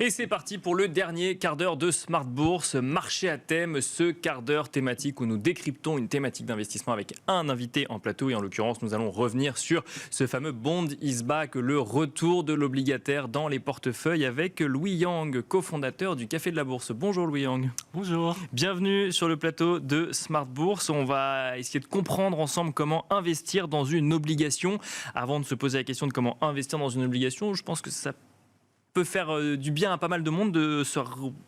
Et c'est parti pour le dernier quart d'heure de Smart Bourse, marché à thème, ce quart d'heure thématique où nous décryptons une thématique d'investissement avec un invité en plateau. Et en l'occurrence, nous allons revenir sur ce fameux Bond is back, le retour de l'obligataire dans les portefeuilles avec Louis Yang, cofondateur du Café de la Bourse. Bonjour Louis Yang. Bonjour. Bienvenue sur le plateau de Smart Bourse. On va essayer de comprendre ensemble comment investir dans une obligation. Avant de se poser la question de comment investir dans une obligation, je pense que ça peut faire du bien à pas mal de monde de se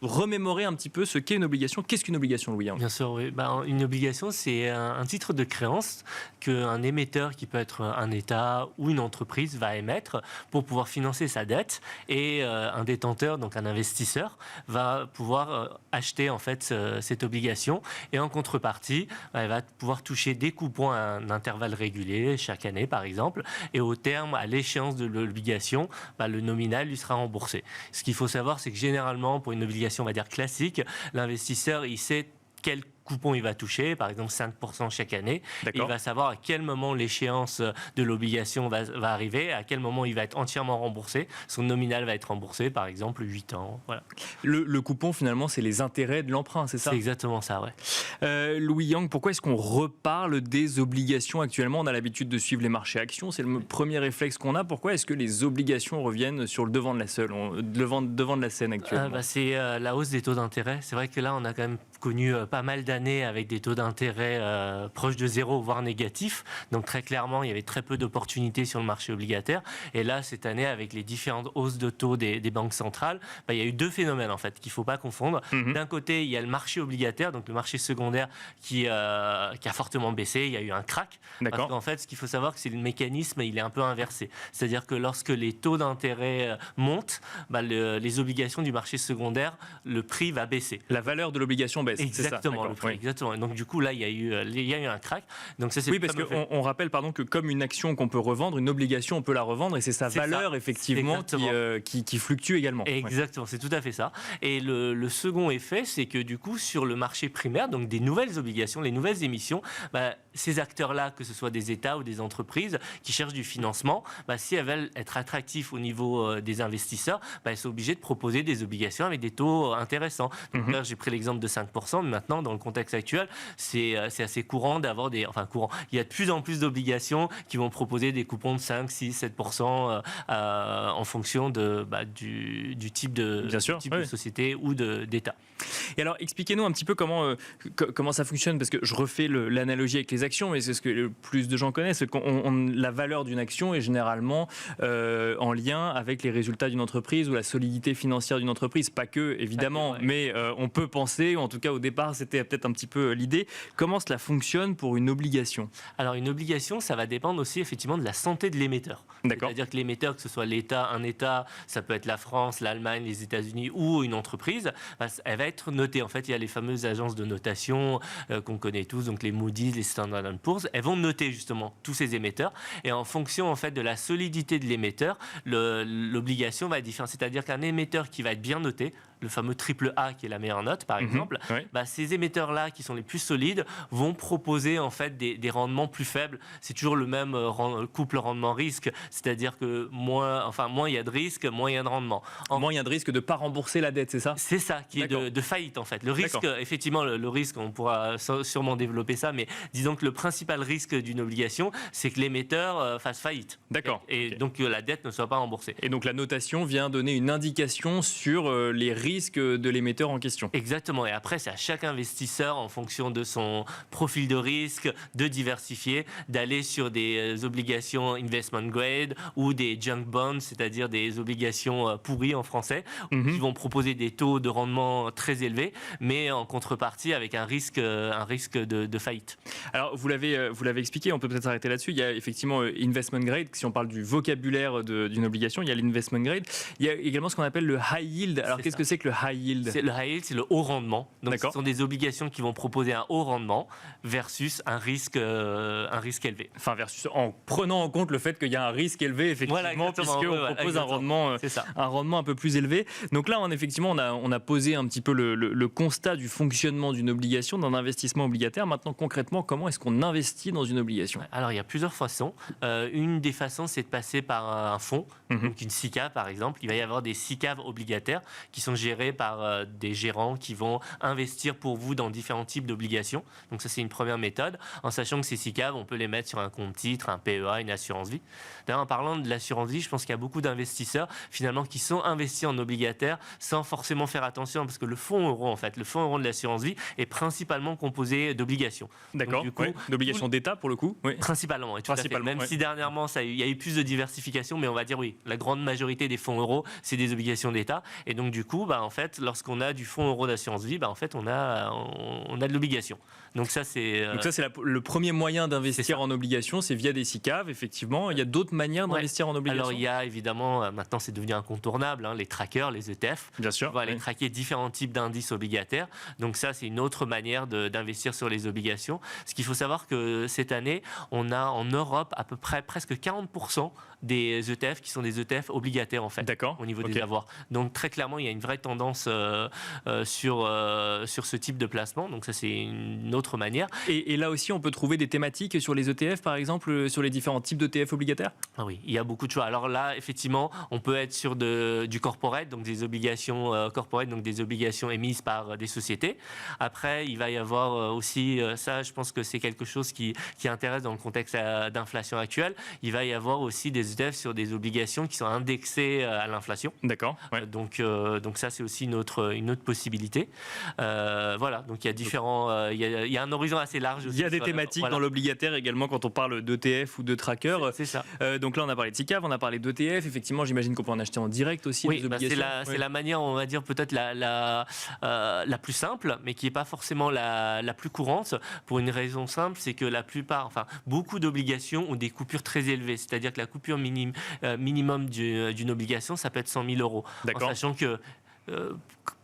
remémorer un petit peu ce qu'est une obligation. Qu'est-ce qu'une obligation, Louis Yang ? Bien sûr, oui. Une obligation, c'est un titre de créance qu'un émetteur, qui peut être un État ou une entreprise, va émettre pour pouvoir financer sa dette. Et un détenteur, donc un investisseur, va pouvoir acheter en fait cette obligation. Et en contrepartie, elle va pouvoir toucher des coupons à un intervalle régulier, chaque année par exemple. Et au terme, à l'échéance de l'obligation, le nominal lui sera remboursé. Ce qu'il faut savoir, c'est que généralement, pour une obligation, on va dire classique, l'investisseur, il sait quel coupon il va toucher, par exemple 5% chaque année. Il va savoir à quel moment l'échéance de l'obligation va arriver, à quel moment il va être entièrement remboursé. Son nominal va être remboursé, par exemple 8 ans. Voilà. Le coupon, finalement, c'est les intérêts de l'emprunt, c'est ça ? C'est exactement ça, ouais. Louis Yang, pourquoi est-ce qu'on reparle des obligations actuellement ? On a l'habitude de suivre les marchés actions, c'est le premier réflexe qu'on a. Pourquoi est-ce que les obligations reviennent sur le devant de la scène actuellement ? C'est la hausse des taux d'intérêt. C'est vrai que là, on a quand même connu pas mal d'années avec des taux d'intérêt proches de zéro, voire négatifs. Donc très clairement, il y avait très peu d'opportunités sur le marché obligataire. Et là, cette année, avec les différentes hausses de taux des banques centrales, il y a eu deux phénomènes en fait qu'il ne faut pas confondre. D'un côté, il y a le marché obligataire, donc le marché secondaire qui a fortement baissé. Il y a eu un crack. Parce qu'en fait, ce qu'il faut savoir, c'est que le mécanisme, il est un peu inversé. C'est-à-dire que lorsque les taux d'intérêt montent, les obligations du marché secondaire, le prix va baisser. La valeur de l'obligation baisse. Exactement, le prix. Exactement. Et donc du coup là il y a eu un crack. Donc ça, c'est parce qu'on rappelle que comme une action qu'on peut revendre, une obligation on peut la revendre et c'est sa valeur effectivement qui fluctue également. Exactement, c'est tout à fait ça. Et le second effet, c'est que du coup sur le marché primaire, donc des nouvelles obligations, les nouvelles émissions, ces acteurs-là, que ce soit des États ou des entreprises qui cherchent du financement, si elles veulent être attractifs au niveau des investisseurs, elles sont obligées de proposer des obligations avec des taux intéressants. Donc là j'ai pris l'exemple de 5%, mais maintenant dans le contexte actuel, c'est assez courant d'avoir courant. Il y a de plus en plus d'obligations qui vont proposer des coupons de 5, 6, 7% en fonction du type de société ou d'État. Et alors, expliquez-nous un petit peu comment ça fonctionne, parce que je refais l'analogie avec les actions, mais c'est ce que le plus de gens connaissent, c'est la valeur d'une action est généralement en lien avec les résultats d'une entreprise ou la solidité financière d'une entreprise. Pas que, évidemment, mais on peut penser, ou en tout cas au départ, c'était peut-être un petit peu l'idée. Comment cela fonctionne pour une obligation ? Alors, une obligation, ça va dépendre aussi effectivement de la santé de l'émetteur. C'est-à-dire que l'émetteur, que ce soit l'État, un État, ça peut être la France, l'Allemagne, les États-Unis ou une entreprise, elle va être notée. En fait, il y a les fameuses agences de notation qu'on connaît tous, donc les Moody's, les Standard & Poor's. Elles vont noter justement tous ces émetteurs et en fonction en fait de la solidité de l'émetteur, l'obligation va être différente. C'est-à-dire qu'un émetteur qui va être bien noté, le fameux triple A qui est la meilleure note par exemple, ces émetteurs-là qui sont les plus solides vont proposer en fait des rendements plus faibles. C'est toujours le même couple rendement-risque, c'est-à-dire que moins il y a de risque, moins il y a de rendement. Moins il y a de risque de ne pas rembourser la dette, c'est ça ? C'est ça, qui est de faillite en fait. Le risque, effectivement, le risque, on pourra sûrement développer ça, mais disons que le principal risque d'une obligation, c'est que l'émetteur fasse faillite. Et donc que la dette ne soit pas remboursée. Et donc la notation vient donner une indication sur les risques de l'émetteur en question. Exactement. Et après, c'est à chaque investisseur, en fonction de son profil de risque, de diversifier, d'aller sur des obligations investment grade ou des junk bonds, c'est-à-dire des obligations pourries en français, qui vont proposer des taux de rendement très élevés, mais en contrepartie avec un risque de faillite. Alors, vous l'avez expliqué, on peut peut-être s'arrêter là-dessus. Il y a effectivement investment grade, si on parle du vocabulaire d'une obligation, il y a l'investment grade. Il y a également ce qu'on appelle le high yield. Alors, qu'est-ce que c'est c'est que le high yield? Le high yield, c'est le haut rendement. Donc, ce D'accord. sont des obligations qui vont proposer un haut rendement versus un risque élevé. Enfin, versus en prenant en compte le fait qu'il y a un risque élevé, effectivement, puisqu'on propose un rendement un peu plus élevé. Donc là, effectivement, on a posé un petit peu le constat du fonctionnement d'une obligation, d'un investissement obligataire. Maintenant, concrètement, comment est-ce qu'on investit dans une obligation? Alors, il y a plusieurs façons. Une des façons, c'est de passer par un fonds, donc une SICAV, par exemple. Il va y avoir des SICAV obligataires qui sont gérés par des gérants qui vont investir pour vous dans différents types d'obligations. Donc ça, c'est une première méthode, en sachant que ces SICAV, on peut les mettre sur un compte titre, un PEA, une assurance vie. D'ailleurs, en parlant de l'assurance vie, je pense qu'il y a beaucoup d'investisseurs, finalement, qui sont investis en obligataire sans forcément faire attention, parce que le fonds euro, en fait, le fonds euro de l'assurance vie est principalement composé d'obligations. D'accord, d'obligations d'État, pour le coup. Oui. Principalement, oui, tout à fait. Même si dernièrement, il y a eu plus de diversification, mais on va dire, oui, la grande majorité des fonds euros, c'est des obligations d'État. Et donc, du coup, en fait, lorsqu'on a du fonds euro d'assurance vie, en fait, on a de l'obligation. Donc ça, c'est le premier moyen d'investir en obligations, c'est via des SICAV, effectivement. Il y a d'autres manières d'investir en obligations. Alors, il y a évidemment, maintenant, c'est devenu incontournable, les trackers, les ETF. Bien sûr. On va aller traquer différents types d'indices obligataires. Donc ça, c'est une autre manière d'investir sur les obligations. Ce qu'il faut savoir que cette année, on a en Europe à peu près presque 40% des ETF qui sont des ETF obligataires, en fait, au niveau des avoirs. Donc très clairement, il y a une vraie tendance sur ce type de placement. Donc ça, c'est une autre manière. Et là aussi, on peut trouver des thématiques sur les ETF, par exemple, sur les différents types d'ETF obligataires? Ah oui, il y a beaucoup de choix. Alors là, effectivement, on peut être sur du corporate, donc des obligations corporate, donc des obligations émises par des sociétés. Après, il va y avoir aussi, ça, je pense que c'est quelque chose qui intéresse dans le contexte d'inflation actuelle. Il va y avoir aussi des ETF sur des obligations qui sont indexées à l'inflation. D'accord. Ouais. Donc ça, c'est aussi une autre possibilité. Voilà, donc il y a différents, il y a un horizon assez large aussi. Il y a des thématiques dans l'obligataire également quand on parle d'ETF ou de tracker. C'est ça. Donc là, on a parlé de SICAV, on a parlé d'ETF. Effectivement, j'imagine qu'on peut en acheter en direct aussi. Oui, des obligations. c'est la manière, on va dire, peut-être la plus simple, mais qui n'est pas forcément la plus courante, pour une raison simple, c'est que la plupart, beaucoup d'obligations ont des coupures très élevées. C'est-à-dire que la coupure minimum d'une obligation, ça peut être 100 000 euros. D'accord. En sachant que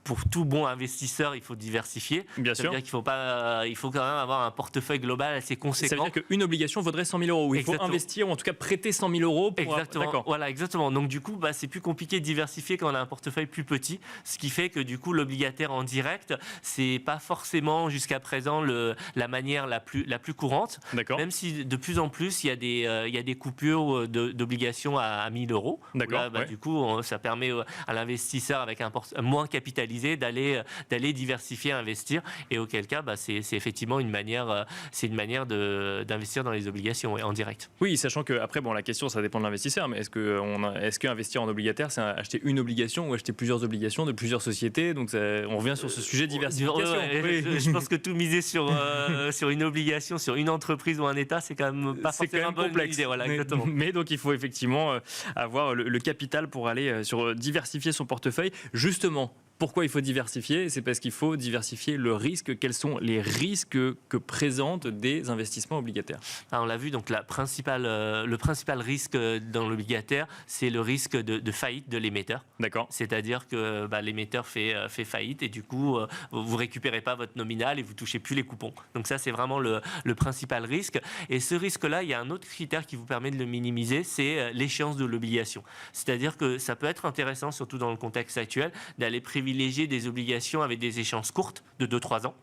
pour tout bon investisseur, il faut diversifier. Bien sûr. C'est-à-dire qu'il faut quand même avoir un portefeuille global assez conséquent. Ça veut dire qu'une obligation vaudrait 100 000 euros. Ou il faut investir, ou en tout cas prêter 100 000 euros. Exactement. Voilà, exactement. Donc du coup, c'est plus compliqué de diversifier quand on a un portefeuille plus petit. Ce qui fait que du coup, l'obligataire en direct, c'est pas forcément jusqu'à présent la manière la plus courante. D'accord. Même si de plus en plus, il y a des coupures d'obligations à 1 000 euros. Là, du coup, ça permet à l'investisseur avec un moins capitalisé d'aller diversifier, investir, et auquel cas c'est effectivement une manière d'investir dans les obligations en direct. Oui, sachant que après la question, ça dépend de l'investisseur, mais est-ce que investir en obligataire, c'est acheter une obligation ou acheter plusieurs obligations de plusieurs sociétés? Donc on revient sur ce sujet de diversification. Je pense que tout miser sur une obligation, sur une entreprise ou un État, c'est quand même pas forcément une bonne idée. Voilà, exactement. Mais donc il faut effectivement avoir le capital pour aller diversifier son portefeuille. Justement, pourquoi il faut diversifier? C'est parce qu'il faut diversifier le risque. Quels sont les risques que présentent des investissements obligataires? On l'a vu, donc le principal risque dans l'obligataire, c'est le risque de faillite de l'émetteur. D'accord. C'est-à-dire que l'émetteur fait faillite et du coup, vous récupérez pas votre nominal et vous touchez plus les coupons. Donc ça, c'est vraiment le principal risque. Et ce risque-là, il y a un autre critère qui vous permet de le minimiser, c'est l'échéance de l'obligation. C'est-à-dire que ça peut être intéressant, surtout dans le contexte actuel, d'aller privilégier des obligations avec des échéances courtes de 2-3 ans.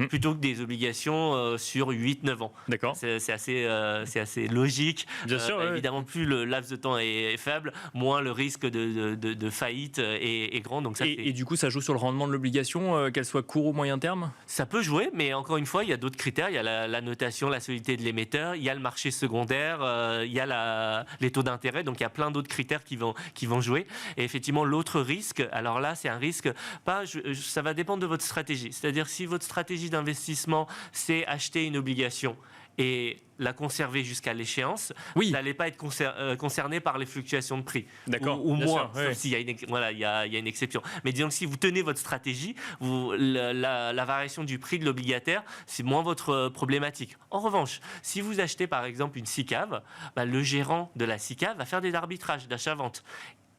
Plutôt que des obligations sur 8-9 ans. D'accord. C'est assez logique. Bien sûr. Évidemment, plus le laps de temps est faible, moins le risque de faillite est grand. Donc ça, et du coup, ça joue sur le rendement de l'obligation, qu'elle soit court ou moyen terme? Ça peut jouer, mais encore une fois, il y a d'autres critères. Il y a la notation, la solidité de l'émetteur, il y a le marché secondaire, il y a les taux d'intérêt. Donc il y a plein d'autres critères qui vont jouer. Et effectivement, l'autre risque, alors là, c'est un risque, ça va dépendre de votre stratégie. C'est-à-dire si votre stratégie d'investissement, c'est acheter une obligation et la conserver jusqu'à l'échéance, vous n'allez pas être concerné par les fluctuations de prix. D'accord. Ou moins, sauf s'il y a une exception. Mais disons que si vous tenez votre stratégie, la variation du prix de l'obligataire, c'est moins votre problématique. En revanche, si vous achetez par exemple une SICAV, le gérant de la SICAV va faire des arbitrages d'achat-vente.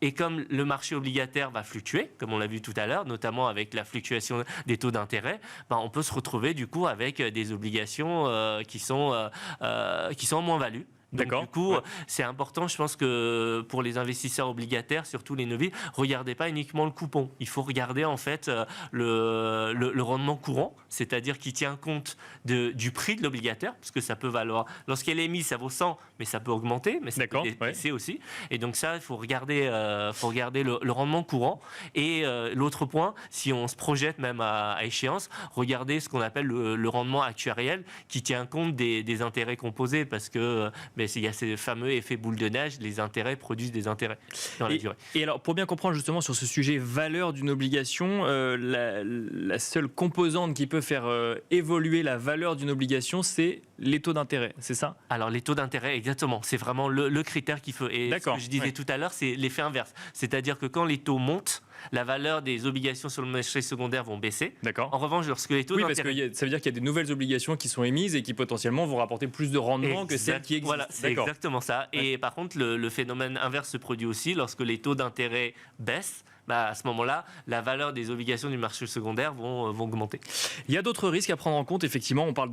Et comme le marché obligataire va fluctuer, comme on l'a vu tout à l'heure, notamment avec la fluctuation des taux d'intérêt, on peut se retrouver du coup avec des obligations qui sont en moins-value. Donc, du coup, c'est important, je pense que pour les investisseurs obligataires, surtout les novices, regardez pas uniquement le coupon. Il faut regarder en fait le rendement courant, c'est-à-dire qui tient compte du prix de l'obligataire, parce que ça peut valoir, lorsqu'elle est émise, ça vaut 100, mais ça peut augmenter, mais ça peut baisser aussi. Et donc ça, il faut regarder le rendement courant. Et l'autre point, si on se projette même à échéance, regardez ce qu'on appelle le rendement actuariel, qui tient compte des intérêts composés, parce que mais il y a ces fameux effets boule de neige, les intérêts produisent des intérêts dans la durée. Et alors, pour bien comprendre justement sur ce sujet valeur d'une obligation, la seule composante qui peut faire évoluer la valeur d'une obligation, c'est les taux d'intérêt, c'est ça? Alors, les taux d'intérêt, exactement. C'est vraiment le critère qu'il faut. Et ce que je disais tout à l'heure, c'est l'effet inverse. C'est-à-dire que quand les taux montent, la valeur des obligations sur le marché secondaire vont baisser. D'accord. En revanche, lorsque les taux d'intérêt... parce que ça veut dire qu'il y a des nouvelles obligations qui sont émises et qui potentiellement vont rapporter plus de rendement que celles qui existent. Voilà, c'est exactement ça. Ouais. Et par contre, le phénomène inverse se produit aussi lorsque les taux d'intérêt baissent. À ce moment-là, la valeur des obligations du marché secondaire vont augmenter. Il y a d'autres risques à prendre en compte. Effectivement, on parle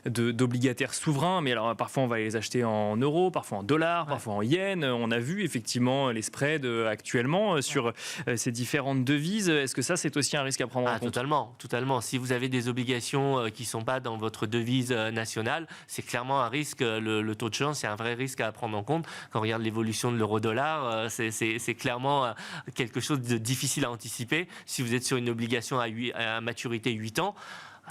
d'obligataires souverains, mais alors parfois on va les acheter en euros, parfois en dollars, parfois en yens. On a vu effectivement les spreads actuellement sur ces différentes devises. Est-ce que ça, c'est aussi un risque à prendre en compte? Totalement. Si vous avez des obligations qui ne sont pas dans votre devise nationale, c'est clairement un risque. Le taux de change, c'est un vrai risque à prendre en compte. Quand on regarde l'évolution de l'euro-dollar, c'est clairement quelque chose de difficile à anticiper. Si vous êtes sur une obligation à maturité 8 ans,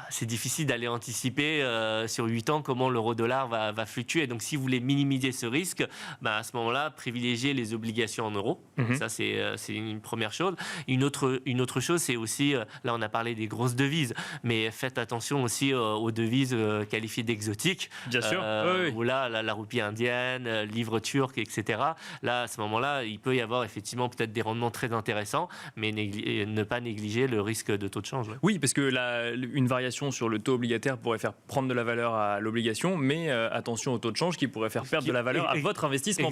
c'est difficile d'aller anticiper sur 8 ans comment l'euro-dollar va fluctuer. Donc, si vous voulez minimiser ce risque, à ce moment-là, privilégiez les obligations en euros. Ça, c'est une première chose. Une autre chose, c'est aussi, là, on a parlé des grosses devises, mais faites attention aussi aux devises qualifiées d'exotiques. Bien sûr. Où là, la roupie indienne, livre turc, etc. Là, à ce moment-là, il peut y avoir effectivement peut-être des rendements très intéressants, mais ne pas négliger le risque de taux de change. Oui, parce que une variation sur le taux obligataire pourrait faire prendre de la valeur à l'obligation, mais attention au taux de change qui pourrait faire perdre de la valeur à votre investissement.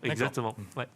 Exactement. Ouais.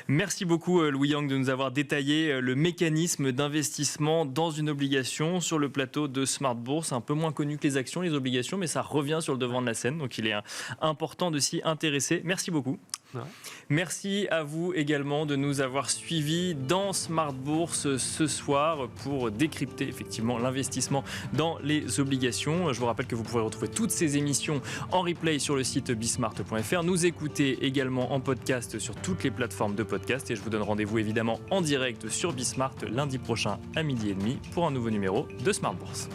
Merci beaucoup Louis Yang de nous avoir détaillé le mécanisme d'investissement dans une obligation sur le plateau de Smart Bourse, un peu moins connu que les actions, les obligations, mais ça revient sur le devant de la scène, donc il est important de s'y intéresser. Merci beaucoup. Ouais. Merci à vous également de nous avoir suivis dans Smart Bourse ce soir pour décrypter effectivement l'investissement dans les obligations. Je vous rappelle que vous pourrez retrouver toutes ces émissions en replay sur le site bismart.fr. Nous écouter également en podcast sur toutes les plateformes de podcast et je vous donne rendez-vous évidemment en direct sur Bismart lundi prochain à 12h30 pour un nouveau numéro de Smart Bourse.